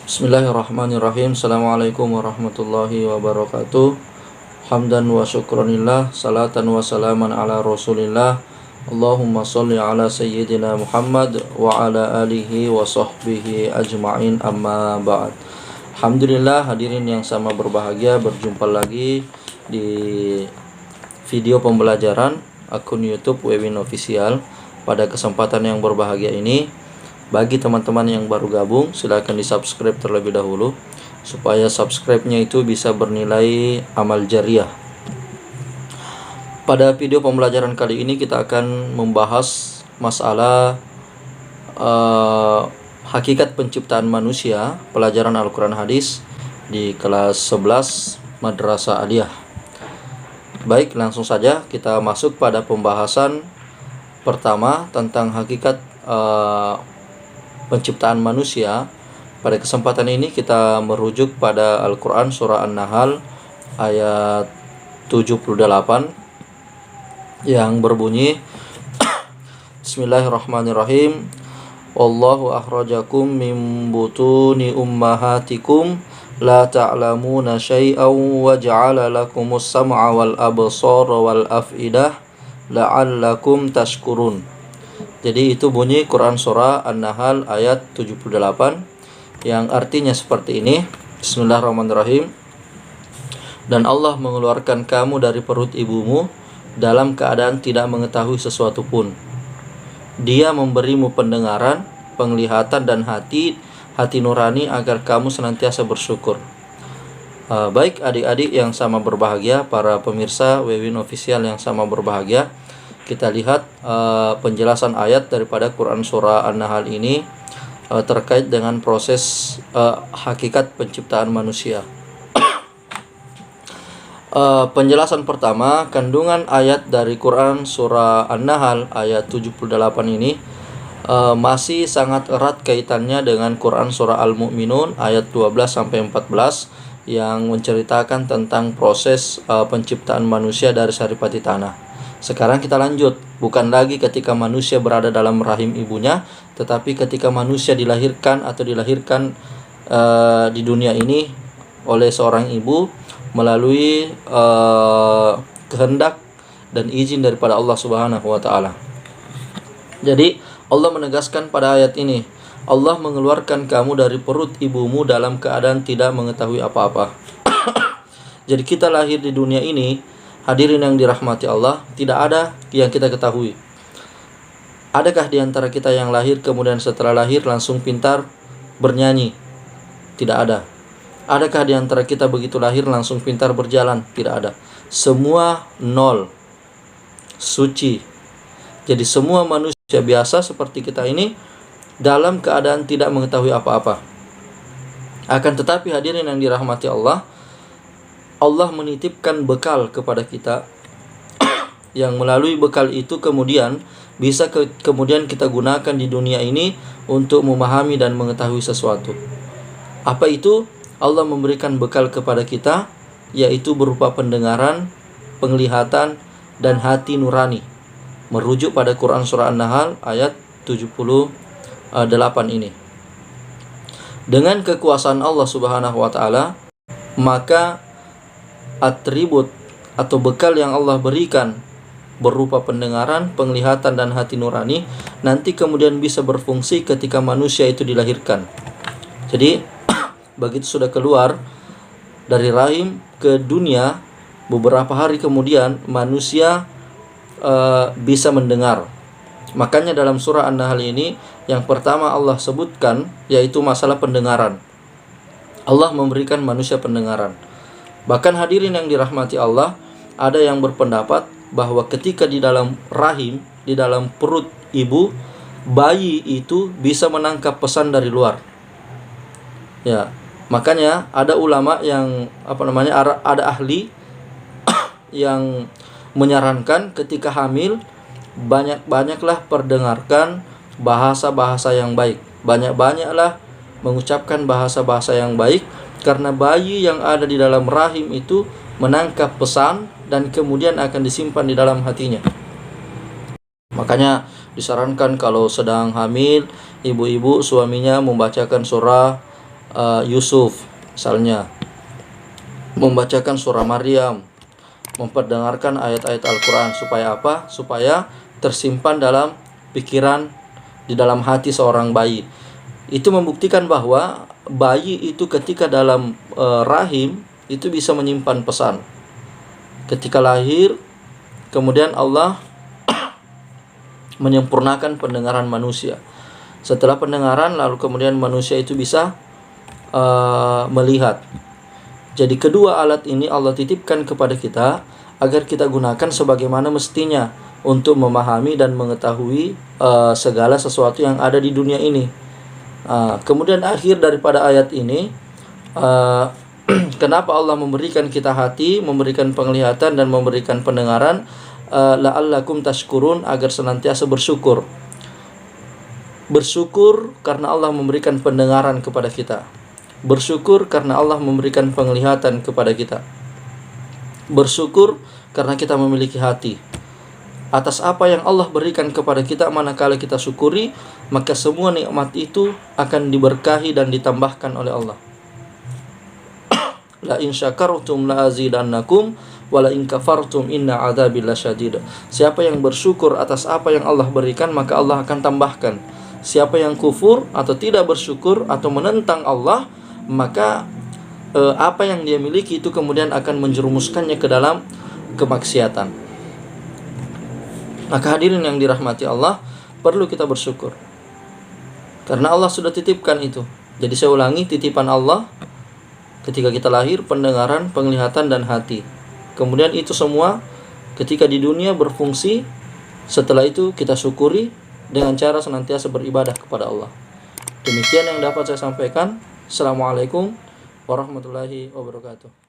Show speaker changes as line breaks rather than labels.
Bismillahirrahmanirrahim. Assalamualaikum warahmatullahi wabarakatuh. Hamdan wa syukranillah, salatan wa salaman ala rasulillah. Allahumma salli ala sayyidina Muhammad wa ala alihi wa sahbihi ajma'in, amma ba'd. Alhamdulillah, hadirin yang sama berbahagia, berjumpa lagi di video pembelajaran akun YouTube Wewin Official. Pada kesempatan yang berbahagia ini, bagi teman-teman yang baru gabung, silakan di-subscribe terlebih dahulu supaya subscribe-nya itu bisa bernilai amal jariah. Pada video pembelajaran kali ini kita akan membahas masalah hakikat penciptaan manusia, pelajaran Al-Quran Hadis di kelas 11 Madrasah Aliyah. Baik, langsung saja kita masuk pada pembahasan pertama tentang hakikat penciptaan manusia. Pada kesempatan ini kita merujuk pada Al-Quran surah An-Nahl ayat 78 yang berbunyi Bismillahirrahmanirrahim. Wallahu akhrajakum min butuni ummahatikum la ta'lamuna syai'an wa ja'ala lakumus sam'a wal absara wal af'idah la'allakum tashkurun. Jadi itu bunyi Quran surah An-Nahl ayat 78 yang artinya seperti ini. Bismillahirrahmanirrahim. Dan Allah mengeluarkan kamu dari perut ibumu dalam keadaan tidak mengetahui sesuatu pun. Dia memberimu pendengaran, penglihatan dan hati nurani agar kamu senantiasa bersyukur. Baik adik-adik yang sama berbahagia, para pemirsa Wewin Official yang sama berbahagia, kita lihat penjelasan ayat daripada Quran surah An-Nahl ini terkait dengan proses hakikat penciptaan manusia. Penjelasan pertama, kandungan ayat dari Quran surah An-Nahl ayat 78 ini masih sangat erat kaitannya dengan Quran surah Al-Mu'minun ayat 12-14 yang menceritakan tentang proses penciptaan manusia dari saripati tanah. Sekarang kita lanjut, bukan lagi ketika manusia berada dalam rahim ibunya, tetapi ketika manusia dilahirkan di dunia ini oleh seorang ibu melalui kehendak dan izin daripada Allah Subhanahu wa taala. Jadi Allah menegaskan pada ayat ini, Allah mengeluarkan kamu dari perut ibumu dalam keadaan tidak mengetahui apa-apa. Jadi kita lahir di dunia ini, hadirin yang dirahmati Allah, tidak ada yang kita ketahui. Adakah di antara kita yang lahir kemudian setelah lahir langsung pintar bernyanyi? Tidak ada. Adakah di antara kita begitu lahir langsung pintar berjalan? Tidak ada. Semua nol, suci. Jadi semua manusia biasa seperti kita ini dalam keadaan tidak mengetahui apa-apa. Akan tetapi hadirin yang dirahmati Allah, Allah menitipkan bekal kepada kita yang melalui bekal itu kemudian bisa kemudian kita gunakan di dunia ini untuk memahami dan mengetahui sesuatu. Apa itu? Allah memberikan bekal kepada kita, yaitu berupa pendengaran, penglihatan dan hati nurani. Merujuk pada Quran surah An-Nahl ayat 78 ini. Dengan kekuasaan Allah Subhanahu wa taala, maka atribut atau bekal yang Allah berikan berupa pendengaran, penglihatan dan hati nurani nanti kemudian bisa berfungsi ketika manusia itu dilahirkan. Jadi begitu sudah keluar dari rahim ke dunia, beberapa hari kemudian manusia bisa mendengar. Makanya dalam surah An-Nahl ini yang pertama Allah sebutkan yaitu masalah pendengaran. Allah memberikan manusia pendengaran. Bahkan hadirin yang dirahmati Allah, ada yang berpendapat bahwa ketika di dalam rahim, di dalam perut ibu, bayi itu bisa menangkap pesan dari luar. Ya, makanya ada ulama yang ada ahli yang menyarankan ketika hamil banyak-banyaklah perdengarkan bahasa-bahasa yang baik. Banyak-banyaklah mengucapkan bahasa-bahasa yang baik. Karena bayi yang ada di dalam rahim itu menangkap pesan dan kemudian akan disimpan di dalam hatinya. Makanya disarankan kalau sedang hamil, ibu-ibu suaminya membacakan surah Yusuf, misalnya membacakan surah Maryam, memperdengarkan ayat-ayat Al-Quran. Supaya apa? Supaya tersimpan dalam pikiran, di dalam hati seorang bayi. Itu membuktikan bahwa bayi itu ketika dalam rahim itu bisa menyimpan pesan. Ketika lahir, kemudian Allah menyempurnakan pendengaran manusia. Setelah pendengaran, lalu kemudian manusia itu bisa melihat. Jadi kedua alat ini Allah titipkan kepada kita agar kita gunakan sebagaimana mestinya untuk memahami dan mengetahui segala sesuatu yang ada di dunia ini. Kemudian akhir daripada ayat ini, kenapa Allah memberikan kita hati, memberikan penglihatan dan memberikan pendengaran? La'allakum tashkurun, agar senantiasa bersyukur. Bersyukur karena Allah memberikan pendengaran kepada kita. Bersyukur karena Allah memberikan penglihatan kepada kita. Bersyukur karena kita memiliki hati. Atas apa yang Allah berikan kepada kita, manakala kita syukuri, maka semua nikmat itu akan diberkahi dan ditambahkan oleh Allah. La in syakartum la azidannakum wa la in kafartum inna adzabi lasyadid. Siapa yang bersyukur atas apa yang Allah berikan, maka Allah akan tambahkan. Siapa yang kufur atau tidak bersyukur atau menentang Allah, maka apa yang dia miliki itu kemudian akan menjerumuskannya ke dalam kemaksiatan. Maka hadirin yang dirahmati Allah, perlu kita bersyukur karena Allah sudah titipkan itu. Jadi saya ulangi, titipan Allah ketika kita lahir, pendengaran, penglihatan, dan hati. Kemudian itu semua ketika di dunia berfungsi. Setelah itu kita syukuri dengan cara senantiasa beribadah kepada Allah. Demikian yang dapat saya sampaikan. Assalamualaikum warahmatullahi wabarakatuh.